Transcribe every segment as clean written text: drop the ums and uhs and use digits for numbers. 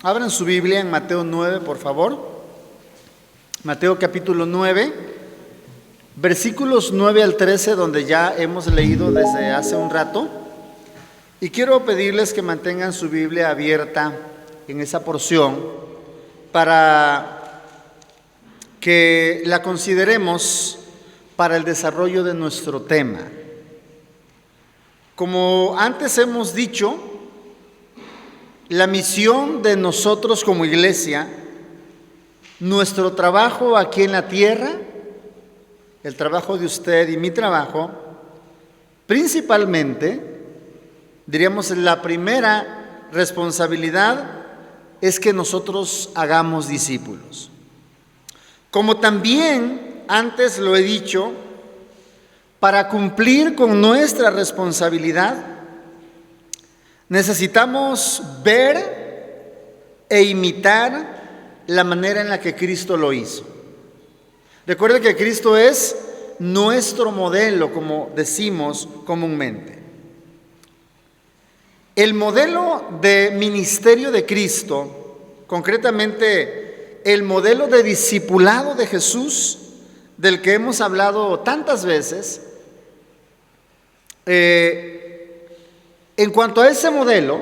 Abran su Biblia en Mateo 9, por favor. Mateo capítulo 9, versículos 9 al 13, donde ya hemos leído desde hace un rato. Y quiero pedirles que mantengan su Biblia abierta en esa porción para que la consideremos para el desarrollo de nuestro tema. Como antes hemos dicho, la misión de nosotros como iglesia, nuestro trabajo aquí en la tierra, el trabajo de usted y mi trabajo, principalmente, diríamos, la primera responsabilidad es que nosotros hagamos discípulos. Como también antes lo he dicho, para cumplir con nuestra responsabilidad, necesitamos ver e imitar la manera en la que Cristo lo hizo. Recuerde que Cristo es nuestro modelo, como decimos comúnmente. El modelo de ministerio de Cristo, concretamente el modelo de discipulado de Jesús, del que hemos hablado tantas veces, en cuanto a ese modelo,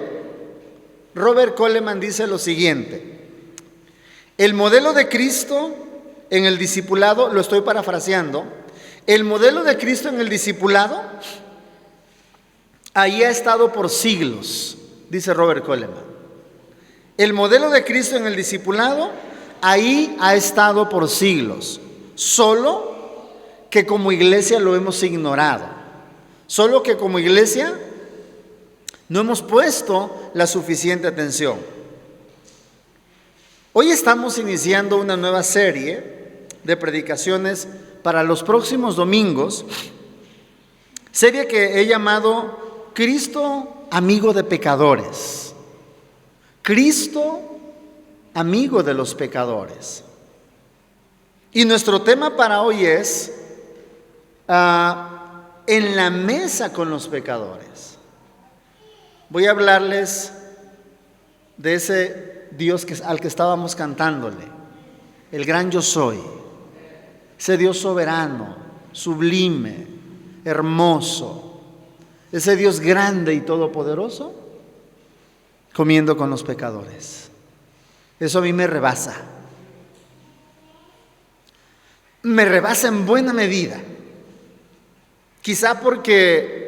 Robert Coleman dice lo siguiente: el modelo de Cristo en el discipulado, lo estoy parafraseando, el modelo de Cristo en el discipulado, ahí ha estado por siglos, dice Robert Coleman. El modelo de Cristo en el discipulado, ahí ha estado por siglos, solo que como iglesia lo hemos ignorado, solo que como iglesia no hemos puesto la suficiente atención. Hoy estamos iniciando una nueva serie de predicaciones para los próximos domingos, serie que he llamado Cristo amigo de pecadores. Cristo amigo de los pecadores. Y nuestro tema para hoy es en la mesa con los pecadores. Voy a hablarles de ese Dios al que estábamos cantándole, el gran yo soy, ese Dios soberano, sublime, hermoso, ese Dios grande y todopoderoso, comiendo con los pecadores. Eso a mí me rebasa. Me rebasa en buena medida. Quizá porque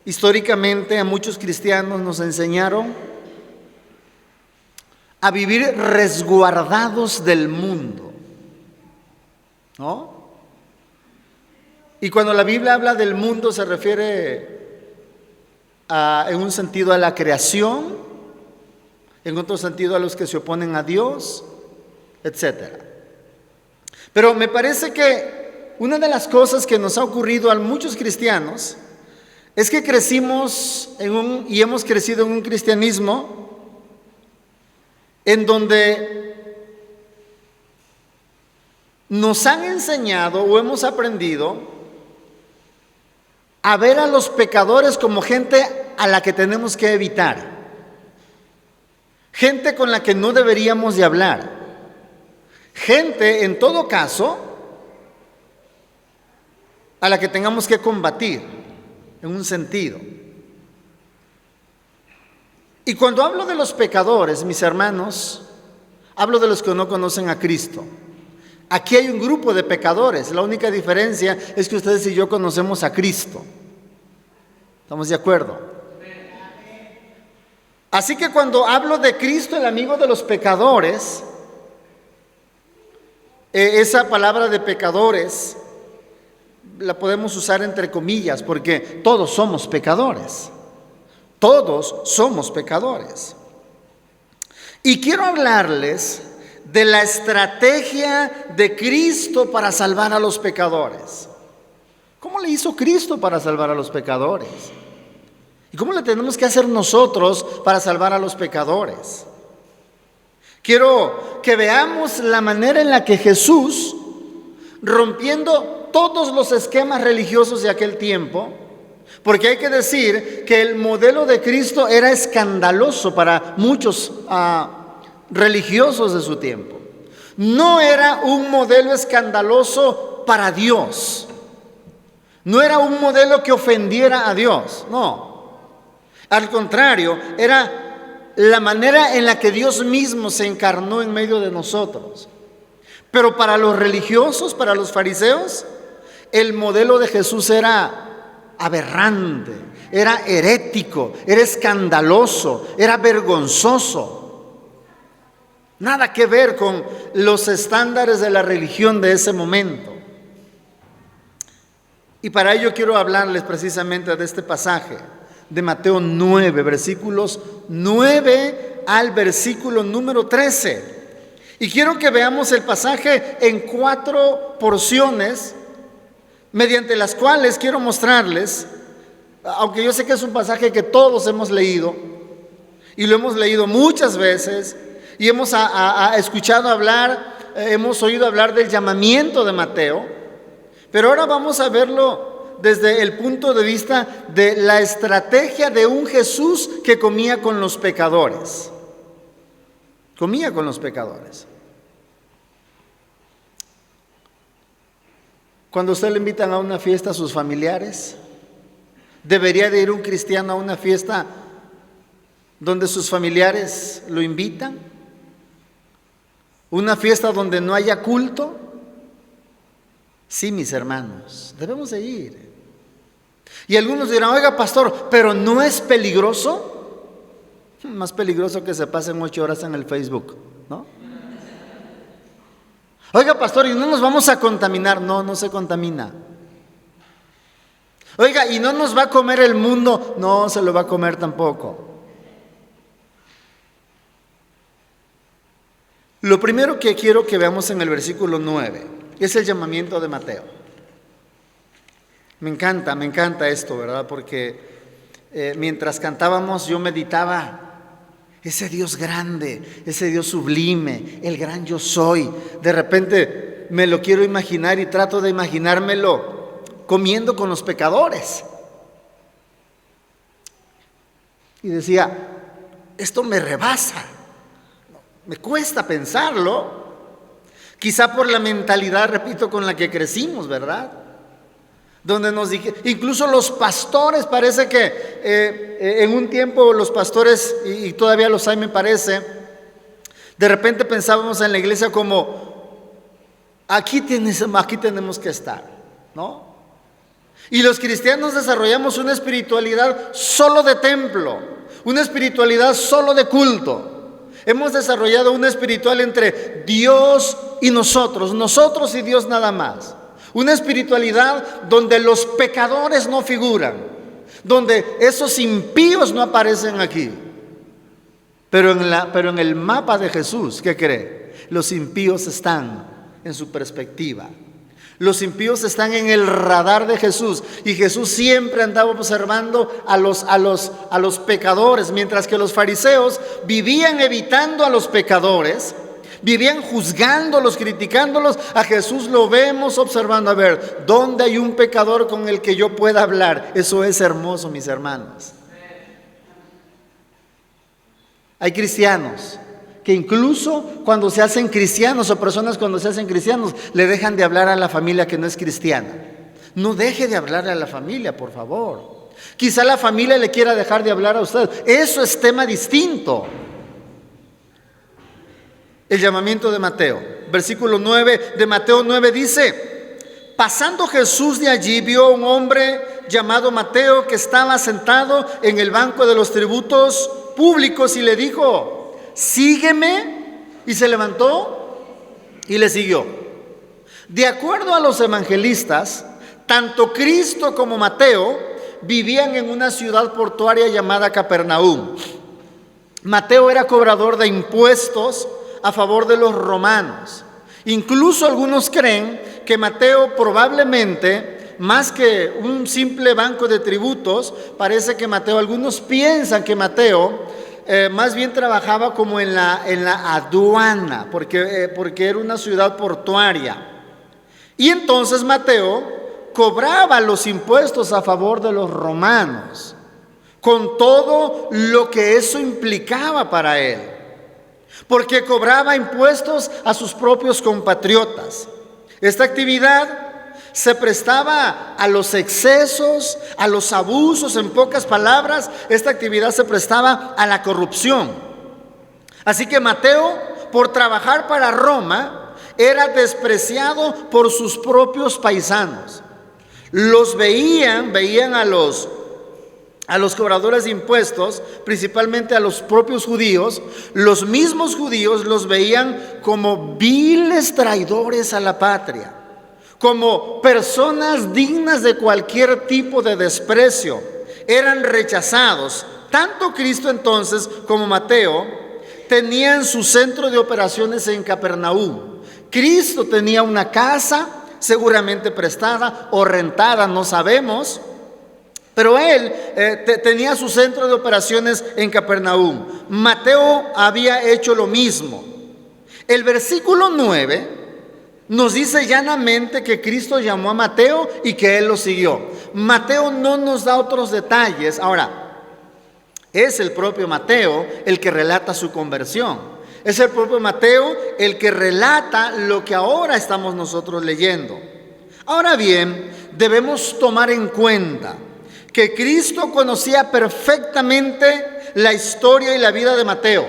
históricamente a muchos cristianos nos enseñaron a vivir resguardados del mundo, ¿no? Y cuando la Biblia habla del mundo se refiere en un sentido a la creación, en otro sentido a los que se oponen a Dios, etc. Pero me parece que una de las cosas que nos ha ocurrido a muchos cristianos es que crecimos y hemos crecido en un cristianismo en donde nos han enseñado o hemos aprendido a ver a los pecadores como gente a la que tenemos que evitar, gente con la que no deberíamos de hablar, gente en todo caso a la que tengamos que combatir en un sentido. Y cuando hablo de los pecadores, mis hermanos, hablo de los que no conocen a Cristo. Aquí hay un grupo de pecadores, la única diferencia es que ustedes y yo conocemos a Cristo. ¿Estamos de acuerdo? Así que cuando hablo de Cristo, el amigo de los pecadores, esa palabra de pecadores la podemos usar entre comillas, porque todos somos pecadores. Todos somos pecadores. Y quiero hablarles de la estrategia de Cristo para salvar a los pecadores. ¿Cómo le hizo Cristo para salvar a los pecadores? ¿Y cómo le tenemos que hacer nosotros para salvar a los pecadores? Quiero que veamos la manera en la que Jesús, rompiendo todos los esquemas religiosos de aquel tiempo, porque hay que decir que el modelo de Cristo era escandaloso para muchos religiosos de su tiempo. No era un modelo escandaloso para Dios. No era un modelo que ofendiera a Dios, no. Al contrario, era la manera en la que Dios mismo se encarnó en medio de nosotros. Pero para los religiosos, para los fariseos, el modelo de Jesús era aberrante, era herético, era escandaloso, era vergonzoso. Nada que ver con los estándares de la religión de ese momento. Y para ello quiero hablarles precisamente de este pasaje de Mateo 9, versículos 9 al versículo número 13. Y quiero que veamos el pasaje en 4 porciones, mediante las cuales quiero mostrarles, aunque yo sé que es un pasaje que todos hemos leído, y lo hemos leído muchas veces, y hemos escuchado hablar, hemos oído hablar del llamamiento de Mateo, pero ahora vamos a verlo desde el punto de vista de la estrategia de un Jesús que comía con los pecadores. Comía con los pecadores. Cuando usted le invitan a una fiesta a sus familiares, ¿debería de ir un cristiano a una fiesta donde sus familiares lo invitan? ¿Una fiesta donde no haya culto? Sí, mis hermanos, debemos de ir. Y algunos dirán, oiga, pastor, ¿pero no es peligroso? Más peligroso que se pasen 8 horas en el Facebook, ¿no? Oiga, pastor, ¿y no nos vamos a contaminar? No, no se contamina. Oiga, ¿y no nos va a comer el mundo? No se lo va a comer tampoco. Lo primero que quiero que veamos en el versículo 9 es el llamamiento de Mateo. Me encanta esto, ¿verdad? Porque mientras cantábamos yo meditaba ese Dios grande, ese Dios sublime, el gran yo soy. De repente me lo quiero imaginar y trato de imaginármelo comiendo con los pecadores. Y decía, esto me rebasa, me cuesta pensarlo. Quizá por la mentalidad, repito, con la que crecimos, ¿verdad? Donde nos dije, incluso los pastores, parece que en un tiempo los pastores, y todavía los hay me parece, de repente pensábamos en la iglesia como, aquí tenemos que estar, ¿no? Y los cristianos desarrollamos una espiritualidad solo de templo, una espiritualidad solo de culto. Hemos desarrollado una espiritual entre Dios y nosotros y Dios nada más. Una espiritualidad donde los pecadores no figuran, donde esos impíos no aparecen aquí. Pero en el mapa de Jesús, ¿qué cree? Los impíos están en su perspectiva. Los impíos están en el radar de Jesús, y Jesús siempre andaba observando a los pecadores, mientras que los fariseos vivían evitando a los pecadores, vivían juzgándolos, criticándolos. A Jesús lo vemos observando, a ver, ¿dónde hay un pecador con el que yo pueda hablar? Eso es hermoso, mis hermanos. Hay cristianos que incluso cuando se hacen cristianos, o personas cuando se hacen cristianos, le dejan de hablar a la familia que no es cristiana. No deje de hablarle a la familia, por favor. Quizá la familia le quiera dejar de hablar a usted. Eso es tema distinto. El llamamiento de Mateo, versículo 9 de Mateo 9 dice: pasando Jesús de allí, vio a un hombre llamado Mateo que estaba sentado en el banco de los tributos públicos, y le dijo: sígueme. Y se levantó y le siguió. De acuerdo a los evangelistas, tanto Cristo como Mateo vivían en una ciudad portuaria llamada Capernaum. Mateo era cobrador de impuestos a favor de los romanos. Incluso algunos creen que Mateo probablemente, más que un simple banco de tributos, parece que Mateo, algunos piensan que Mateo más bien trabajaba como en la aduana, porque era una ciudad portuaria. Y entonces Mateo cobraba los impuestos a favor de los romanos, con todo lo que eso implicaba para él. porque cobraba impuestos a sus propios compatriotas. Esta actividad se prestaba a los excesos, a los abusos. En pocas palabras, esta actividad se prestaba a la corrupción. Así que Mateo, por trabajar para Roma, era despreciado por sus propios paisanos. Los veían a los cobradores de impuestos, principalmente a los propios judíos. Los mismos judíos los veían como viles traidores a la patria, como personas dignas de cualquier tipo de desprecio. Eran rechazados. Tanto Cristo entonces como Mateo tenían su centro de operaciones en Capernaum. Cristo tenía una casa, seguramente prestada o rentada, no sabemos, pero él tenía su centro de operaciones en Capernaum. Mateo había hecho lo mismo. El versículo 9 nos dice llanamente que Cristo llamó a Mateo y que él lo siguió. Mateo no nos da otros detalles. Ahora, es el propio Mateo el que relata su conversión. Es el propio Mateo el que relata lo que ahora estamos nosotros leyendo. Ahora bien, debemos tomar en cuenta que Cristo conocía perfectamente la historia y la vida de Mateo.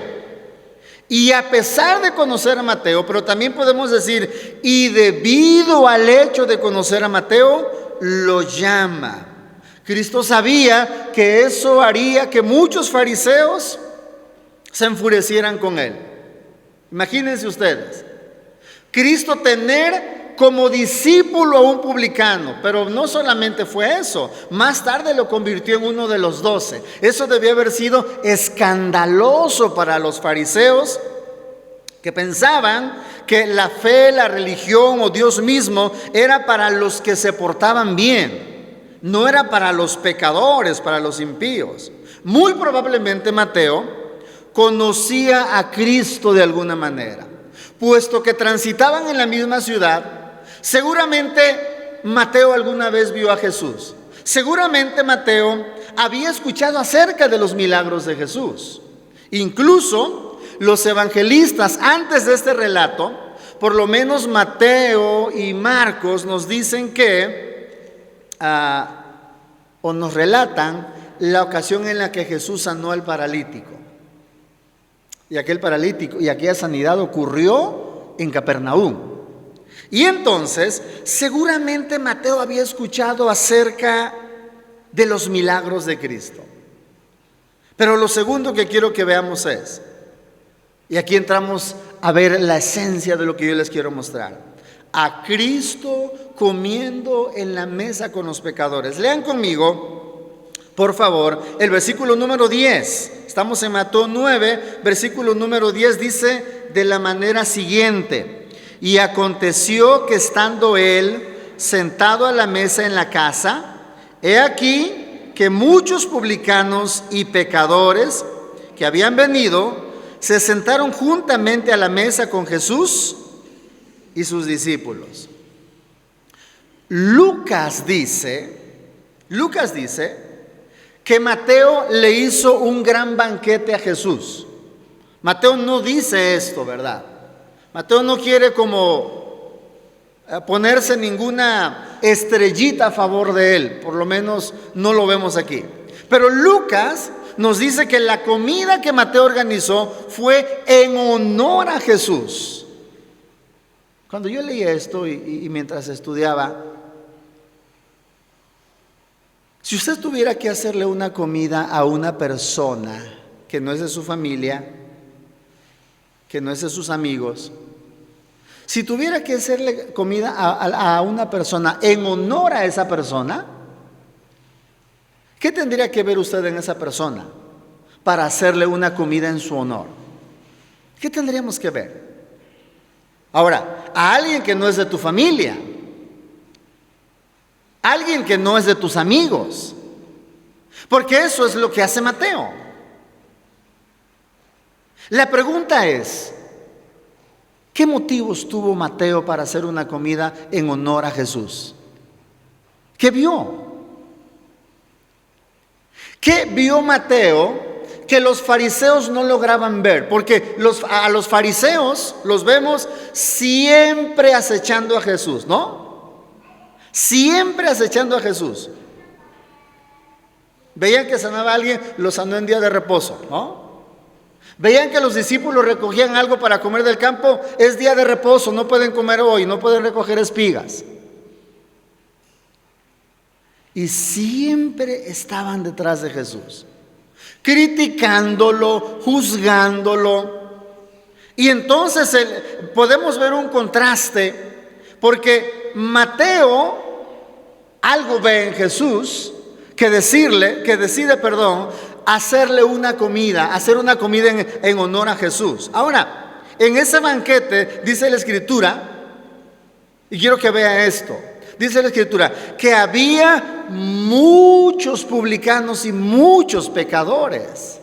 Y a pesar de conocer a Mateo, pero también podemos decir, y debido al hecho de conocer a Mateo, lo llama. Cristo sabía que eso haría que muchos fariseos se enfurecieran con él. Imagínense ustedes, Cristo tener como discípulo a un publicano, pero no solamente fue eso, más tarde lo convirtió en uno de los 12. Eso debió haber sido escandaloso para los fariseos, que pensaban que la fe, la religión o Dios mismo era para los que se portaban bien, no era para los pecadores, para los impíos. Muy probablemente Mateo conocía a Cristo de alguna manera, puesto que transitaban en la misma ciudad. Seguramente Mateo alguna vez vio a Jesús. Seguramente Mateo había escuchado acerca de los milagros de Jesús. Incluso los evangelistas, antes de este relato, por lo menos Mateo y Marcos nos dicen que, o nos relatan la ocasión en la que Jesús sanó al paralítico. Y aquel paralítico y aquella sanidad ocurrió en Capernaum. Y entonces, seguramente Mateo había escuchado acerca de los milagros de Cristo. Pero lo segundo que quiero que veamos es, y aquí entramos a ver la esencia de lo que yo les quiero mostrar, a Cristo comiendo en la mesa con los pecadores. Lean conmigo, por favor, el versículo número 10. Estamos en Mateo 9, versículo número 10, dice de la manera siguiente: y aconteció que estando él sentado a la mesa en la casa, he aquí que muchos publicanos y pecadores que habían venido se sentaron juntamente a la mesa con Jesús y sus discípulos. Lucas dice que Mateo le hizo un gran banquete a Jesús. Mateo no dice esto, ¿verdad? Mateo no quiere como ponerse ninguna estrellita a favor de él, por lo menos no lo vemos aquí. Pero Lucas nos dice que la comida que Mateo organizó fue en honor a Jesús. Cuando yo leía esto y mientras estudiaba, si usted tuviera que hacerle una comida a una persona que no es de su familia, que no es de sus amigos, si tuviera que hacerle comida a una persona en honor a esa persona, ¿qué tendría que ver usted en esa persona para hacerle una comida en su honor? ¿Qué tendríamos que ver? Ahora, a alguien que no es de tu familia, alguien que no es de tus amigos, porque eso es lo que hace Mateo. La pregunta es, ¿qué motivos tuvo Mateo para hacer una comida en honor a Jesús? ¿Qué vio? ¿Qué vio Mateo que los fariseos no lograban ver, porque a los fariseos los vemos siempre acechando a Jesús, ¿no? Siempre acechando a Jesús. Veían que sanaba a alguien, lo sanó en día de reposo, ¿no? Veían que los discípulos recogían algo para comer del campo, es día de reposo, no pueden comer hoy, no pueden recoger espigas. Y siempre estaban detrás de Jesús, criticándolo, juzgándolo. Y entonces podemos ver un contraste, porque Mateo algo ve en Jesús que decide hacerle una comida, hacer una comida en honor a Jesús. Ahora, en ese banquete dice la Escritura, y quiero que vea esto, dice la Escritura que había muchos publicanos y muchos pecadores.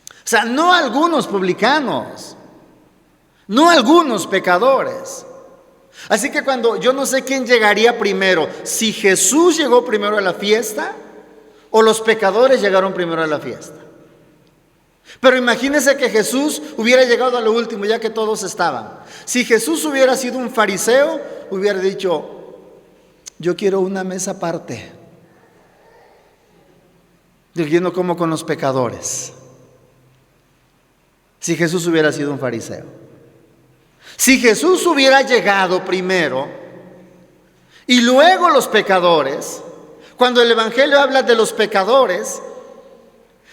O sea, no algunos publicanos, no algunos pecadores. Así que yo no sé quién llegaría primero, si Jesús llegó primero a la fiesta o los pecadores llegaron primero a la fiesta. Pero imagínense que Jesús hubiera llegado a lo último, ya que todos estaban. Si Jesús hubiera sido un fariseo, hubiera dicho: yo quiero una mesa aparte. Yo no como con los pecadores. Si Jesús hubiera sido un fariseo. Si Jesús hubiera llegado primero y luego los pecadores, cuando el Evangelio habla de los pecadores,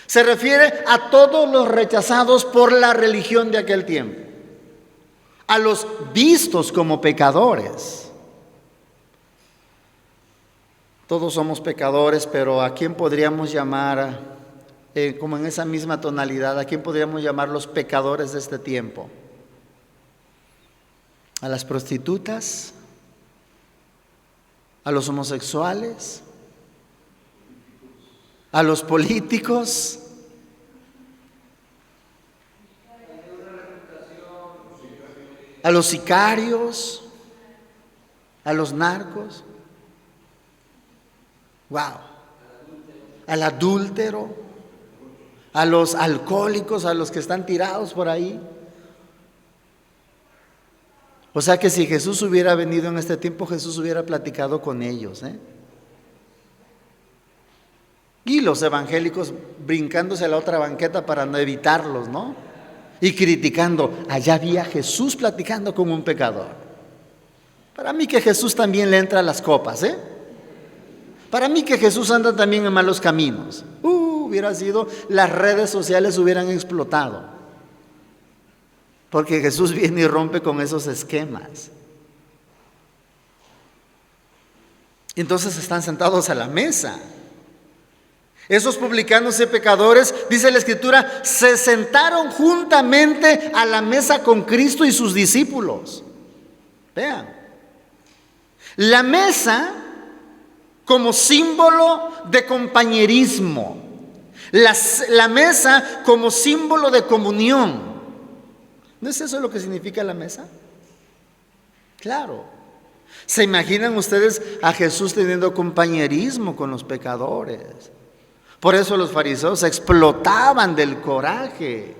se refiere a todos los rechazados por la religión de aquel tiempo, a los vistos como pecadores. Todos somos pecadores, pero ¿a quién podríamos llamar, como en esa misma tonalidad, a quién podríamos llamar los pecadores de este tiempo? ¿A las prostitutas? ¿A los homosexuales? ¿A los políticos? ¿A los sicarios? ¿A los narcos? ¡Wow! ¿Al adúltero? ¿A los alcohólicos? ¿A los que están tirados por ahí? O sea que si Jesús hubiera venido en este tiempo, Jesús hubiera platicado con ellos, Y los evangélicos brincándose a la otra banqueta para no evitarlos, ¿no? Y criticando. Allá había Jesús platicando con un pecador. Para mí que Jesús también le entra a las copas, Para mí que Jesús anda también en malos caminos. Hubiera sido, las redes sociales hubieran explotado. Porque Jesús viene y rompe con esos esquemas. Entonces están sentados a la mesa. Esos publicanos y pecadores, dice la Escritura, se sentaron juntamente a la mesa con Cristo y sus discípulos. Vean. La mesa como símbolo de compañerismo. La mesa como símbolo de comunión. ¿No es eso lo que significa la mesa? Claro. ¿Se imaginan ustedes a Jesús teniendo compañerismo con los pecadores? Por eso los fariseos explotaban del coraje.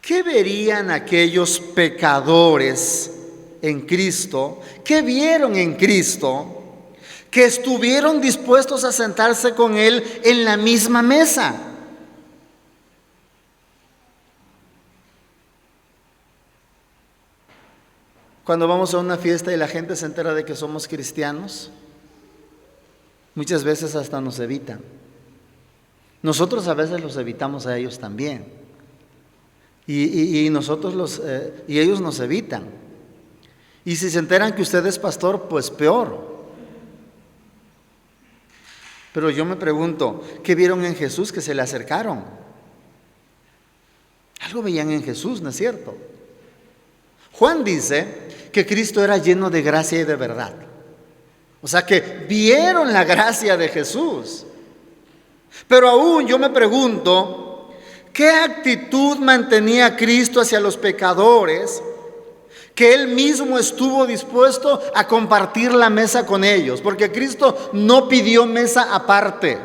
¿Qué verían aquellos pecadores en Cristo? ¿Qué vieron en Cristo? Que estuvieron dispuestos a sentarse con Él en la misma mesa. Cuando vamos a una fiesta y la gente se entera de que somos cristianos, muchas veces hasta nos evitan. Nosotros a veces los evitamos a ellos también. Y ellos nos evitan. Y si se enteran que usted es pastor, pues peor. Pero yo me pregunto, ¿qué vieron en Jesús que se le acercaron? Algo veían en Jesús, ¿no es cierto? Juan dice que Cristo era lleno de gracia y de verdad. O sea que vieron la gracia de Jesús. Pero aún yo me pregunto, ¿qué actitud mantenía Cristo hacia los pecadores que Él mismo estuvo dispuesto a compartir la mesa con ellos, porque Cristo no pidió mesa aparte,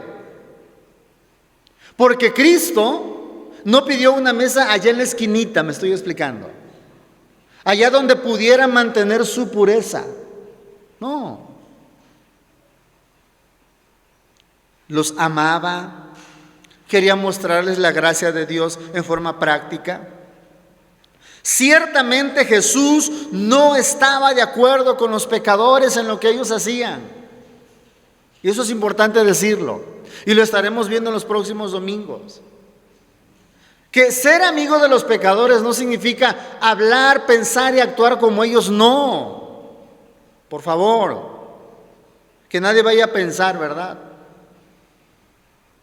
porque Cristo no pidió una mesa allá en la esquinita, me estoy explicando, allá donde pudiera mantener su pureza. No, los amaba, quería mostrarles la gracia de Dios en forma práctica. Ciertamente Jesús no estaba de acuerdo con los pecadores en lo que ellos hacían. Y eso es importante decirlo. Y lo estaremos viendo en los próximos domingos. Que ser amigo de los pecadores no significa hablar, pensar y actuar como ellos. No. Por favor. Que nadie vaya a pensar, ¿verdad?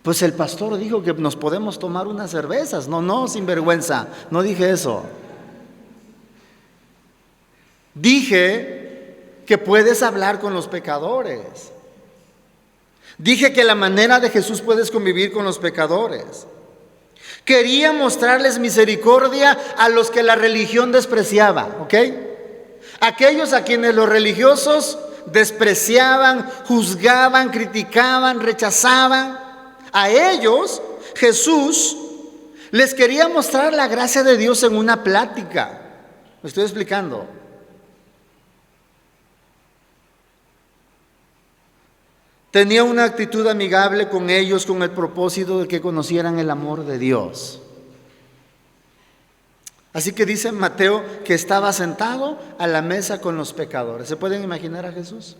Pues el pastor dijo que nos podemos tomar unas cervezas. No, sinvergüenza. No dije eso. Dije que puedes hablar con los pecadores. Dije que la manera de Jesús puedes convivir con los pecadores. Quería mostrarles misericordia a los que la religión despreciaba, ¿ok? Aquellos a quienes los religiosos despreciaban, juzgaban, criticaban, rechazaban. A ellos Jesús les quería mostrar la gracia de Dios en una plática. ¿Me estoy explicando? Tenía una actitud amigable con ellos con el propósito de que conocieran el amor de Dios. Así que dice Mateo que estaba sentado a la mesa con los pecadores. ¿Se pueden imaginar a Jesús?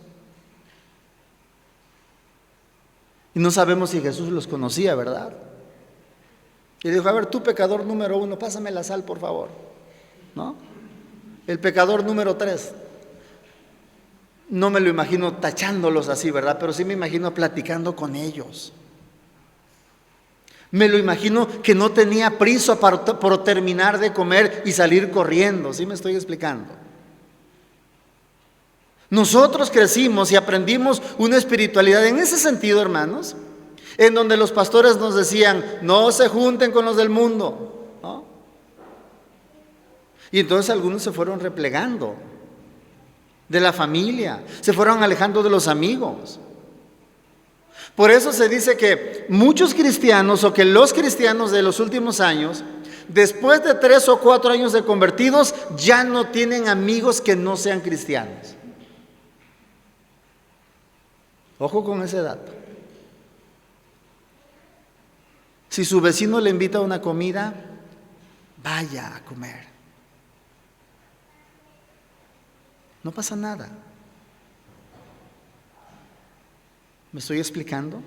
Y no sabemos si Jesús los conocía, ¿verdad? Y dijo, a ver, tú pecador número 1, pásame la sal, por favor. ¿No? El pecador número 3. No me lo imagino tachándolos así, ¿verdad? Pero sí me imagino platicando con ellos. Me lo imagino que no tenía prisa por terminar de comer y salir corriendo. ¿Sí me estoy explicando? Nosotros crecimos y aprendimos una espiritualidad en ese sentido, hermanos, en donde los pastores nos decían, no se junten con los del mundo, ¿no? Y entonces algunos se fueron replegando de la familia, se fueron alejando de los amigos. Por eso se dice que muchos cristianos, o que los cristianos de los últimos años, después de 3 o 4 años de convertidos, ya no tienen amigos que no sean cristianos. Ojo con ese dato. Si su vecino le invita a una comida, vaya a comer. No pasa nada. ¿Me estoy explicando?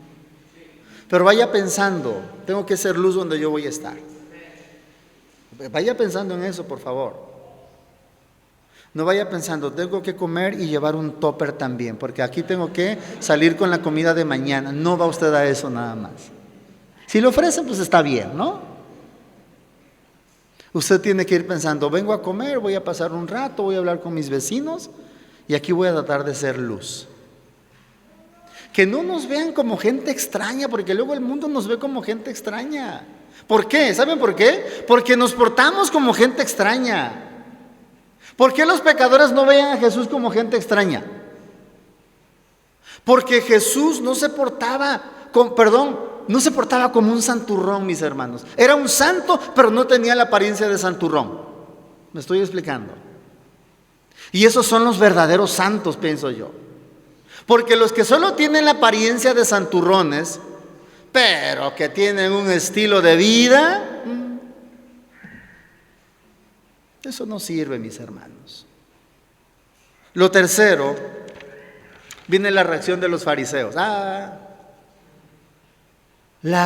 Pero vaya pensando, tengo que ser luz donde yo voy a estar. Vaya pensando en eso, por favor. No vaya pensando, tengo que comer y llevar un tupper también, porque aquí tengo que salir con la comida de mañana. No va usted a eso nada más. Si lo ofrecen, pues está bien, ¿no? Usted tiene que ir pensando, vengo a comer, voy a pasar un rato, voy a hablar con mis vecinos y aquí voy a tratar de ser luz. Que no nos vean como gente extraña, porque luego el mundo nos ve como gente extraña. ¿Por qué? ¿Saben por qué? Porque nos portamos como gente extraña. ¿Por qué los pecadores no veían a Jesús como gente extraña? Porque Jesús no se portaba como un santurrón, mis hermanos. Era un santo, pero no tenía la apariencia de santurrón. ¿Me estoy explicando? Y esos son los verdaderos santos, pienso yo. Porque los que solo tienen la apariencia de santurrones, pero que tienen un estilo de vida, eso no sirve, mis hermanos. Lo tercero, viene la reacción de los fariseos. La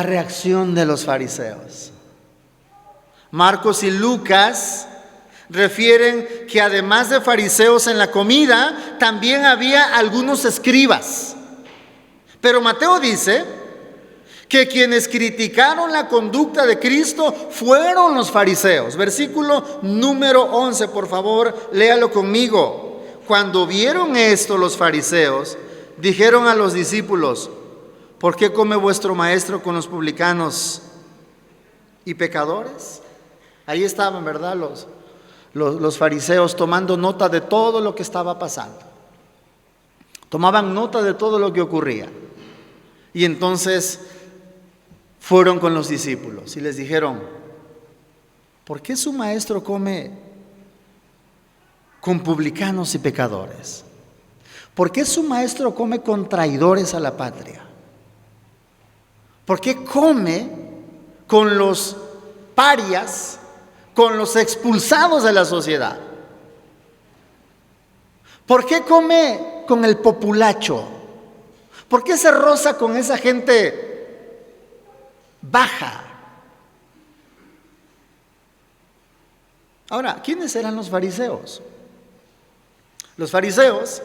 reacción de los fariseos. Marcos y Lucas refieren que además de fariseos en la comida, también había algunos escribas. Pero Mateo dice que quienes criticaron la conducta de Cristo fueron los fariseos. Versículo número 11, por favor, léalo conmigo. Cuando vieron esto los fariseos, dijeron a los discípulos, ¿por qué come vuestro maestro con los publicanos y pecadores? Ahí estaban, ¿verdad? los fariseos tomando nota de todo lo que estaba pasando. Tomaban nota de todo lo que ocurría. Y entonces fueron con los discípulos y les dijeron: ¿por qué su maestro come con publicanos y pecadores? ¿Por qué su maestro come con traidores a la patria? ¿Por qué come con los parias, con los expulsados de la sociedad? ¿Por qué come con el populacho? ¿Por qué se roza con esa gente baja? Ahora, ¿quiénes eran los fariseos? Los fariseos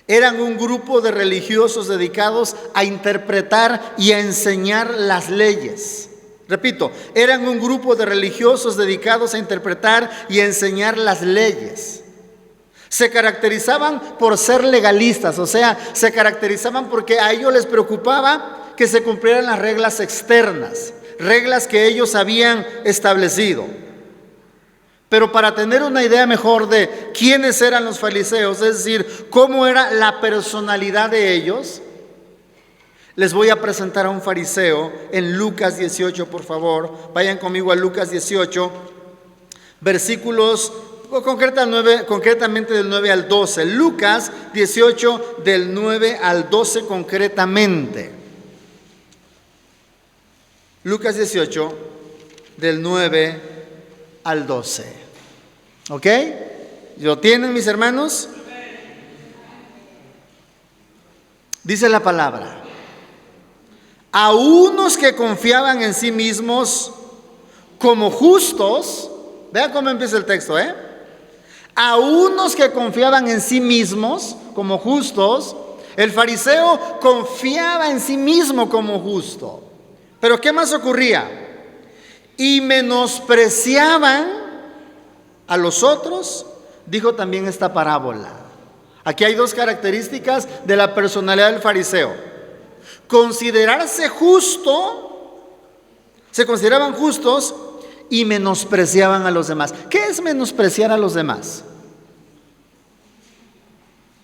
eran un grupo de religiosos dedicados a interpretar y a enseñar las leyes. Repito, eran un grupo de religiosos dedicados a interpretar y a enseñar las leyes. Se caracterizaban por ser legalistas, o sea, se caracterizaban porque a ellos les preocupaba que se cumplieran las reglas externas, reglas que ellos habían establecido. Pero para tener una idea mejor de quiénes eran los fariseos, es decir, cómo era la personalidad de ellos, les voy a presentar a un fariseo en Lucas 18, por favor. Vayan conmigo a Lucas 18, versículos concretamente del 9 al 12. Lucas 18, del 9 al 12 concretamente. Lucas 18, del 9 al 12. ¿Ok? ¿Lo tienen, mis hermanos? Dice la palabra: a unos que confiaban en sí mismos como justos. Vean cómo empieza el texto, a unos que confiaban en sí mismos como justos. El fariseo confiaba en sí mismo como justo. Pero ¿qué más ocurría? Y menospreciaban a los otros. Dijo también esta parábola. Aquí hay dos características de la personalidad del fariseo: considerarse justo, se consideraban justos, y menospreciaban a los demás. ¿Qué es menospreciar a los demás?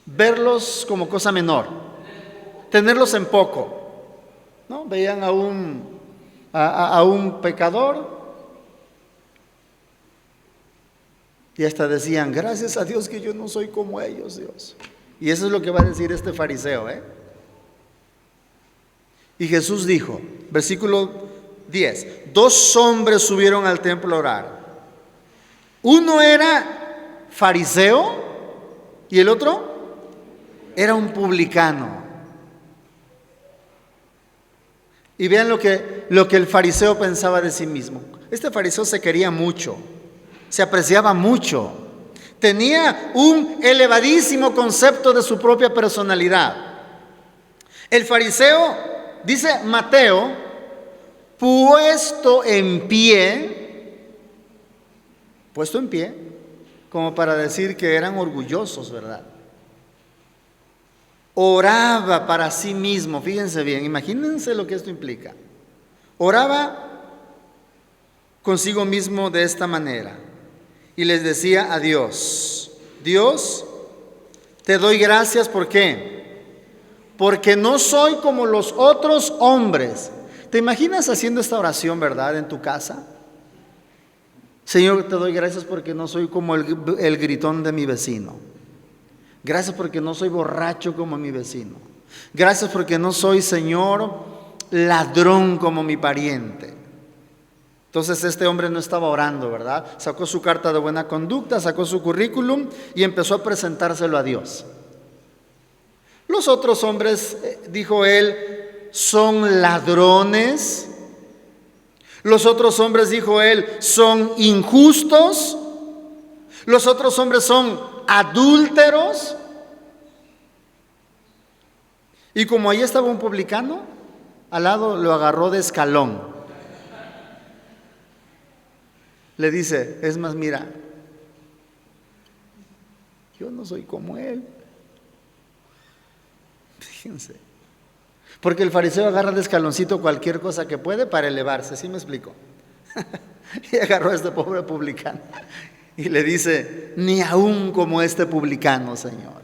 Verlos como cosa menor, tenerlos en poco, ¿no? Veían a un pecador y hasta decían: gracias a Dios que yo no soy como ellos, Dios. Y eso es lo que va a decir este fariseo, Y Jesús dijo, versículo 10: 2 hombres subieron al templo a orar. Uno era fariseo y el otro era un publicano. Y vean lo que el fariseo pensaba de sí mismo. Este fariseo se quería mucho, se apreciaba mucho, tenía un elevadísimo concepto de su propia personalidad. El fariseo, dice Mateo, puesto en pie, como para decir que eran orgullosos, ¿verdad? Oraba para sí mismo. Fíjense bien, imagínense lo que esto implica. Oraba consigo mismo de esta manera y les decía a Dios: Dios, te doy gracias. ¿Por qué? Porque no soy como los otros hombres. ¿Te imaginas haciendo esta oración, verdad, en tu casa? Señor, te doy gracias porque no soy como el gritón de mi vecino. Gracias porque no soy borracho como mi vecino. Gracias porque no soy, Señor, ladrón como mi pariente. Entonces este hombre no estaba orando, ¿verdad? Sacó su carta de buena conducta, sacó su currículum y empezó a presentárselo a Dios. Los otros hombres, dijo él, son ladrones. Los otros hombres, dijo él, son injustos. Los otros hombres son adúlteros. Y como ahí estaba un publicano, al lado lo agarró de escalón. Le dice: es más, mira, yo no soy como él. Fíjense. Porque el fariseo agarra de escaloncito cualquier cosa que puede para elevarse, ¿sí me explico? Y agarró a este pobre publicano Y le dice, ni aún como este publicano, Señor.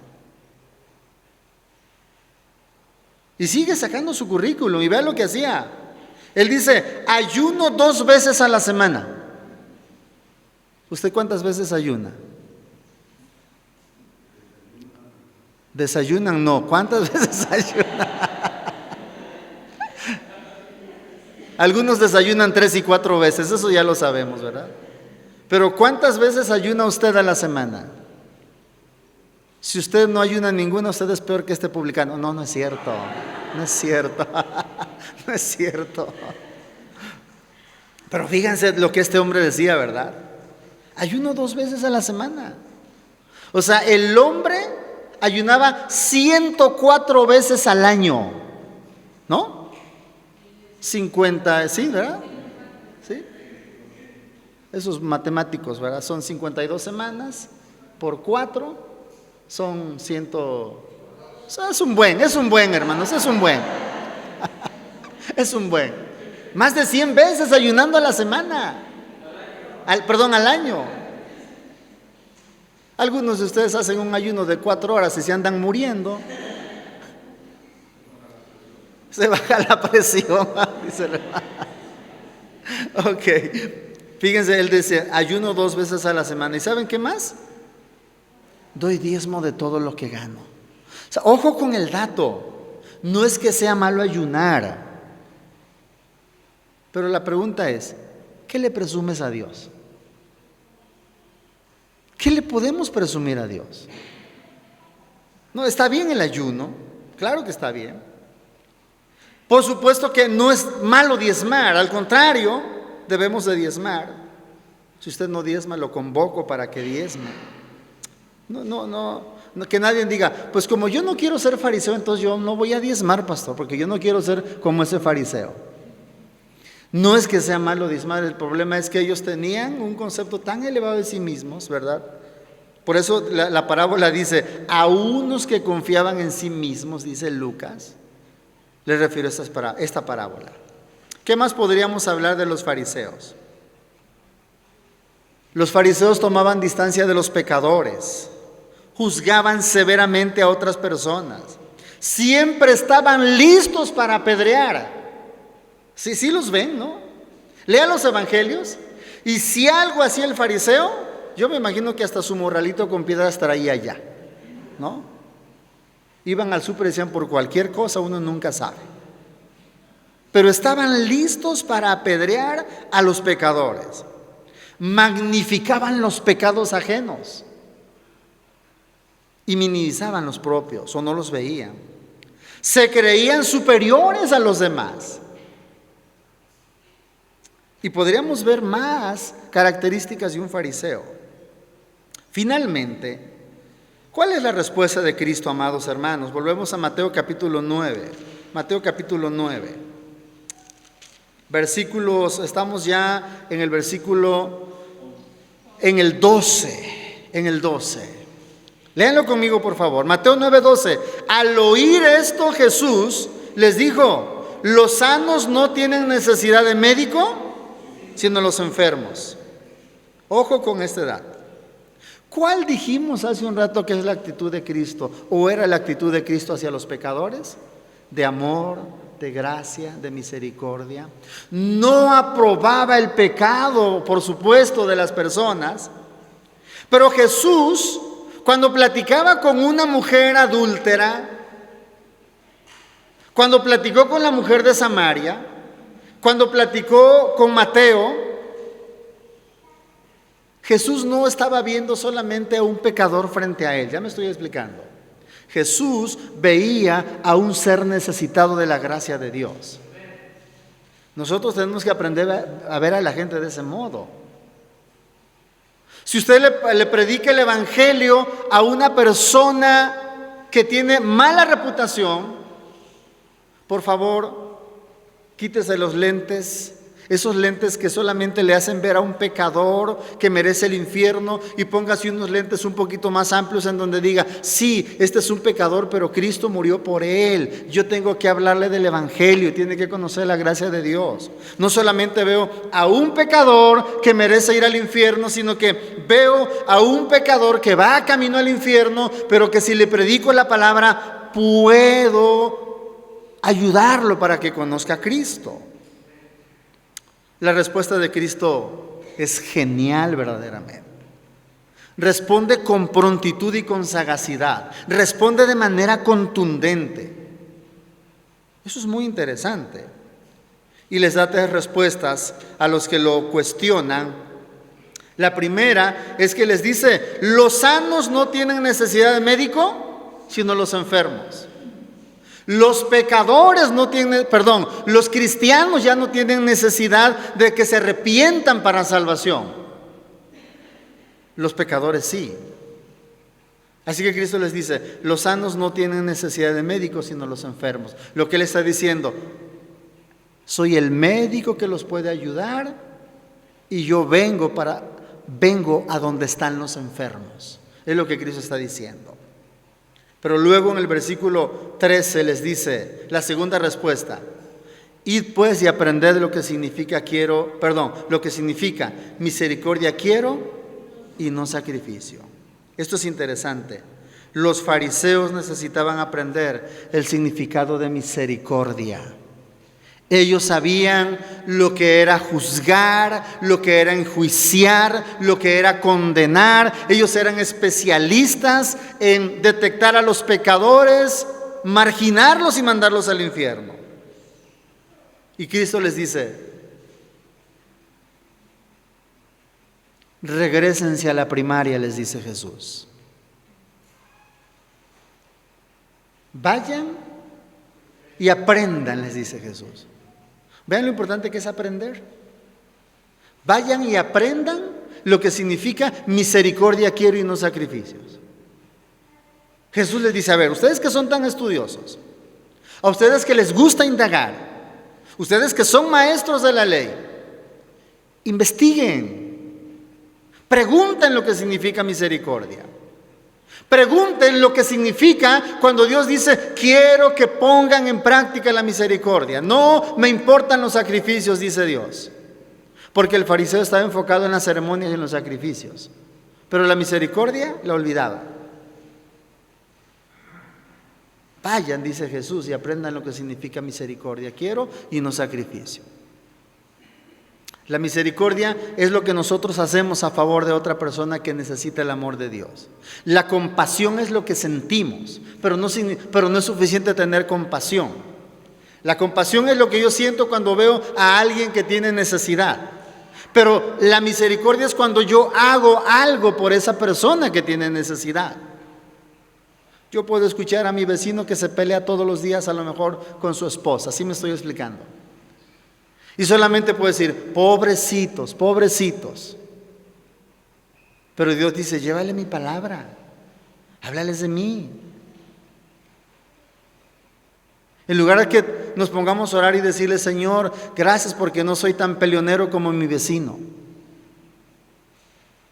Y sigue sacando su currículum y vea lo que hacía. Él dice, ayuno 2 veces a la semana. ¿Usted cuántas veces ayuna? ¿Desayunan? No. ¿Cuántas veces ayunan? Algunos desayunan 3 y 4 veces, eso ya lo sabemos, ¿verdad? Pero ¿cuántas veces ayuna usted a la semana? Si usted no ayuna ninguna, usted es peor que este publicano. No, no es cierto. No es cierto. No es cierto. Pero fíjense lo que este hombre decía, ¿verdad? Ayuno 2 veces a la semana. O sea, el hombre ayunaba 104 veces al año, ¿no? 50, sí, ¿verdad? Sí. Esos matemáticos, ¿verdad? Son 52 semanas por 4, son 100. O sea, es un buen, hermanos, es un buen. Es un buen. Más de 100 veces ayunando a la semana. Al año. Algunos de ustedes hacen un ayuno de 4 horas y se andan muriendo. Se baja la presión, dice el hermano. Ok. Fíjense, él dice, ayuno 2 veces a la semana. ¿Y saben qué más? Doy diezmo de todo lo que gano. O sea, ojo con el dato. No es que sea malo ayunar. Pero la pregunta es, ¿qué le presumes a Dios? ¿Qué le podemos presumir a Dios? No, está bien el ayuno, claro que está bien. Por supuesto que no es malo diezmar, al contrario, debemos de diezmar. Si usted no diezma, lo convoco para que diezme. No, que nadie diga, pues como yo no quiero ser fariseo, entonces yo no voy a diezmar, pastor, porque yo no quiero ser como ese fariseo. No es que sea malo diezmar, el problema es que ellos tenían un concepto tan elevado de sí mismos, ¿verdad? Por eso la parábola dice, a unos que confiaban en sí mismos, dice Lucas, le refiero a esta parábola. ¿Qué más podríamos hablar de los fariseos? Los fariseos tomaban distancia de los pecadores, juzgaban severamente a otras personas, siempre estaban listos para apedrear. Sí los ven, ¿no? Lea los evangelios y si algo hacía el fariseo, yo me imagino que hasta su morralito con piedras traía ya, ¿no? Iban al súper y decían por cualquier cosa, uno nunca sabe. Pero estaban listos para apedrear a los pecadores. Magnificaban los pecados ajenos y minimizaban los propios o no los veían. Se creían superiores a los demás. Y podríamos ver más características de un fariseo. Finalmente, ¿cuál es la respuesta de Cristo, amados hermanos? Volvemos a Mateo capítulo 9. Mateo capítulo 9. Versículos, estamos ya en el versículo, en el 12. Léanlo conmigo, por favor. Mateo 9:12. Al oír esto, Jesús les dijo, los sanos no tienen necesidad de médico, sino los enfermos. Ojo con esta edad. ¿Cuál dijimos hace un rato que es la actitud de Cristo? ¿O era la actitud de Cristo hacia los pecadores? De amor, de gracia, de misericordia. No aprobaba el pecado, por supuesto, de las personas. Pero Jesús, cuando platicaba con una mujer adúltera, cuando platicó con la mujer de Samaria, cuando platicó con Mateo, Jesús no estaba viendo solamente a un pecador frente a él. Ya me estoy explicando. Jesús veía a un ser necesitado de la gracia de Dios. Nosotros tenemos que aprender a ver a la gente de ese modo. Si usted le predica el evangelio a una persona que tiene mala reputación, por favor, quítese los lentes, Esos lentes que solamente le hacen ver a un pecador que merece el infierno, y póngase unos lentes un poquito más amplios en donde diga, sí, este es un pecador, pero Cristo murió por él. Yo tengo que hablarle del evangelio, tiene que conocer la gracia de Dios. No solamente veo a un pecador que merece ir al infierno, sino que veo a un pecador que va camino al infierno, pero que si le predico la palabra, puedo ayudarlo para que conozca a Cristo. La respuesta de Cristo es genial verdaderamente. Responde con prontitud y con sagacidad. Responde de manera contundente. Eso es muy interesante. Y les da 3 respuestas a los que lo cuestionan. La primera es que les dice, los sanos no tienen necesidad de médico, sino los enfermos. Los pecadores los cristianos ya no tienen necesidad de que se arrepientan para salvación. Los pecadores sí. Así que Cristo les dice, los sanos no tienen necesidad de médicos, sino los enfermos. Lo que Él está diciendo, soy el médico que los puede ayudar y yo vengo a donde están los enfermos. Es lo que Cristo está diciendo. Pero luego en el versículo 13 les dice la segunda respuesta. Id pues y aprended lo que significa misericordia quiero y no sacrificio. Esto es interesante. Los fariseos necesitaban aprender el significado de misericordia. Ellos sabían lo que era juzgar, lo que era enjuiciar, lo que era condenar. Ellos eran especialistas en detectar a los pecadores, marginarlos y mandarlos al infierno. Y Cristo les dice, regrésense a la primaria, les dice Jesús. Vayan y aprendan, les dice Jesús. Vean lo importante que es aprender. Vayan y aprendan lo que significa misericordia quiero y no sacrificios. Jesús les dice, a ver, ustedes que son tan estudiosos, a ustedes que les gusta indagar, ustedes que son maestros de la ley, investiguen, pregunten lo que significa misericordia. Pregunten lo que significa cuando Dios dice, quiero que pongan en práctica la misericordia. No me importan los sacrificios, dice Dios. Porque el fariseo estaba enfocado en las ceremonias y en los sacrificios. Pero la misericordia la olvidaba. Vayan, dice Jesús, y aprendan lo que significa misericordia. Quiero y no sacrificio. La misericordia es lo que nosotros hacemos a favor de otra persona que necesita el amor de Dios. La compasión es lo que sentimos, pero no es suficiente tener compasión. La compasión es lo que yo siento cuando veo a alguien que tiene necesidad. Pero la misericordia es cuando yo hago algo por esa persona que tiene necesidad. Yo puedo escuchar a mi vecino que se pelea todos los días a lo mejor con su esposa, así me estoy explicando. Y solamente puedo decir, pobrecitos, pobrecitos. Pero Dios dice, llévale mi palabra, háblales de mí. En lugar de que nos pongamos a orar y decirle, Señor, gracias porque no soy tan peleonero como mi vecino.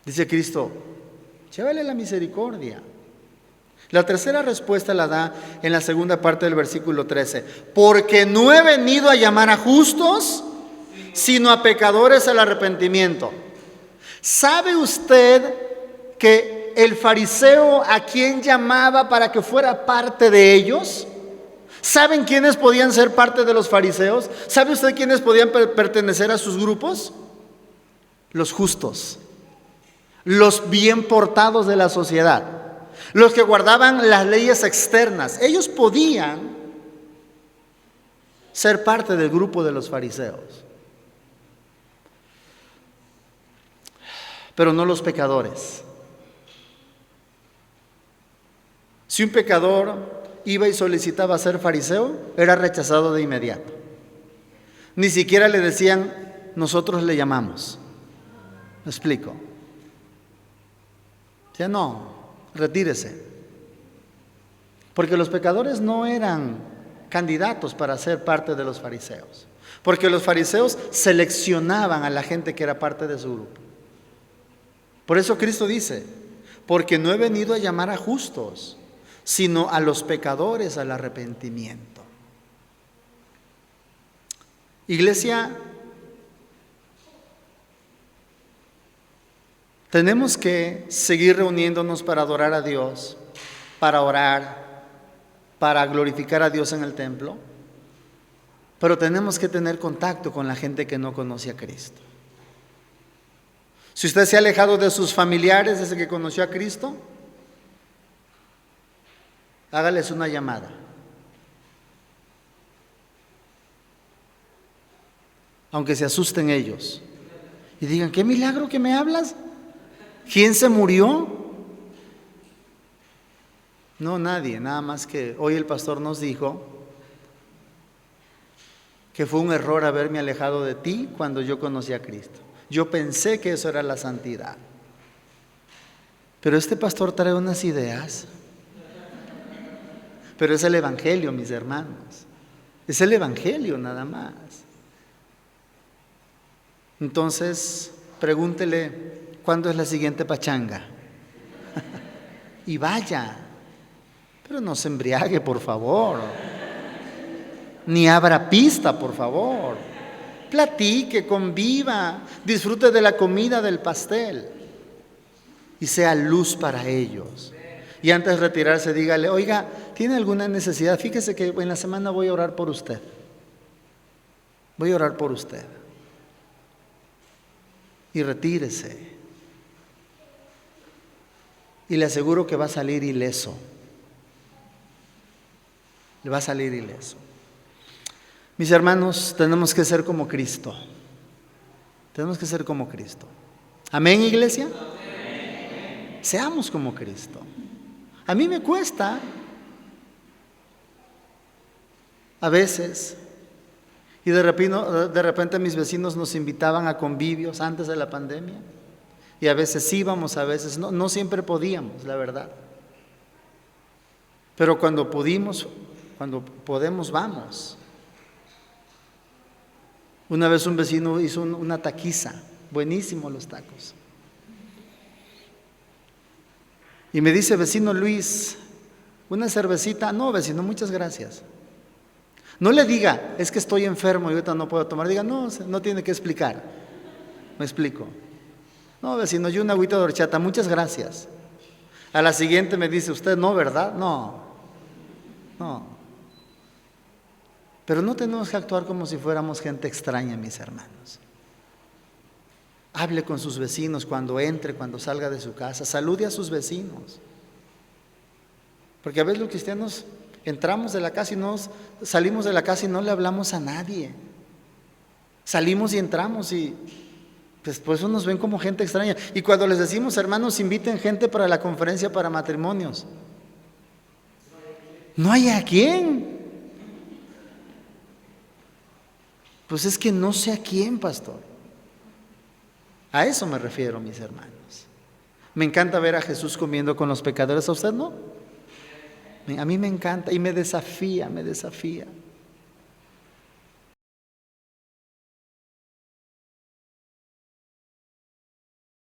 Dice Cristo, llévale la misericordia. La tercera respuesta la da en la segunda parte del versículo 13. Porque no he venido a llamar a justos, sino a pecadores al arrepentimiento. ¿Sabe usted que el fariseo a quien llamaba para que fuera parte de ellos? ¿Saben quiénes podían ser parte de los fariseos? ¿Sabe usted quiénes podían pertenecer a sus grupos? Los justos, los bien portados de la sociedad, los que guardaban las leyes externas. Ellos podían ser parte del grupo de los fariseos. Pero no los pecadores. Si un pecador iba y solicitaba ser fariseo, era rechazado de inmediato. Ni siquiera le decían, nosotros le llamamos. ¿Me explico? Ya no, retírese. Porque los pecadores no eran candidatos para ser parte de los fariseos. Porque los fariseos seleccionaban a la gente que era parte de su grupo. Por eso Cristo dice, porque no he venido a llamar a justos, sino a los pecadores al arrepentimiento. Iglesia, tenemos que seguir reuniéndonos para adorar a Dios, para orar, para glorificar a Dios en el templo, pero tenemos que tener contacto con la gente que no conoce a Cristo. Si usted se ha alejado de sus familiares desde que conoció a Cristo, hágales una llamada. Aunque se asusten ellos y digan, ¿qué milagro que me hablas? ¿Quién se murió? No, nadie, nada más que hoy el pastor nos dijo que fue un error haberme alejado de ti cuando yo conocí a Cristo. Yo pensé que eso era la santidad. Pero este pastor trae unas ideas. Pero es el evangelio, mis hermanos. Es el evangelio nada más. Entonces, pregúntele, ¿cuándo es la siguiente pachanga? Y vaya. Pero no se embriague, por favor. Ni abra pista, por favor. Platique, conviva, disfrute de la comida, del pastel y sea luz para ellos. Y antes de retirarse, dígale, oiga, ¿tiene alguna necesidad? Fíjese que en la semana voy a orar por usted. Voy a orar por usted. Y retírese. Y le aseguro que va a salir ileso. Le va a salir ileso. Mis hermanos, tenemos que ser como Cristo. Tenemos que ser como Cristo. ¿Amén, iglesia? Amén. Seamos como Cristo. A mí me cuesta a veces. Y de repente mis vecinos nos invitaban a convivios antes de la pandemia. Y a veces íbamos, a veces no siempre podíamos, la verdad. Pero cuando podemos, vamos. Una vez un vecino hizo una taquiza, buenísimos los tacos. Y me dice, vecino Luis, ¿una cervecita? No, vecino, muchas gracias. No le diga, es que estoy enfermo y ahorita no puedo tomar. Diga, no tiene que explicar. Me explico. No, vecino, yo una agüita de horchata, muchas gracias. A la siguiente me dice, usted no, ¿verdad? No. Pero no tenemos que actuar como si fuéramos gente extraña, mis hermanos. Hable con sus vecinos cuando entre, cuando salga de su casa. Salude a sus vecinos. Porque a veces los cristianos entramos de la casa y salimos de la casa y no le hablamos a nadie. Salimos y entramos y pues por eso nos ven como gente extraña. Y cuando les decimos, hermanos, inviten gente para la conferencia para matrimonios, no hay a quién. Pues es que no sé a quién, pastor. A eso me refiero, mis hermanos. Me encanta ver a Jesús comiendo con los pecadores. ¿A usted no? A mí me encanta y me desafía.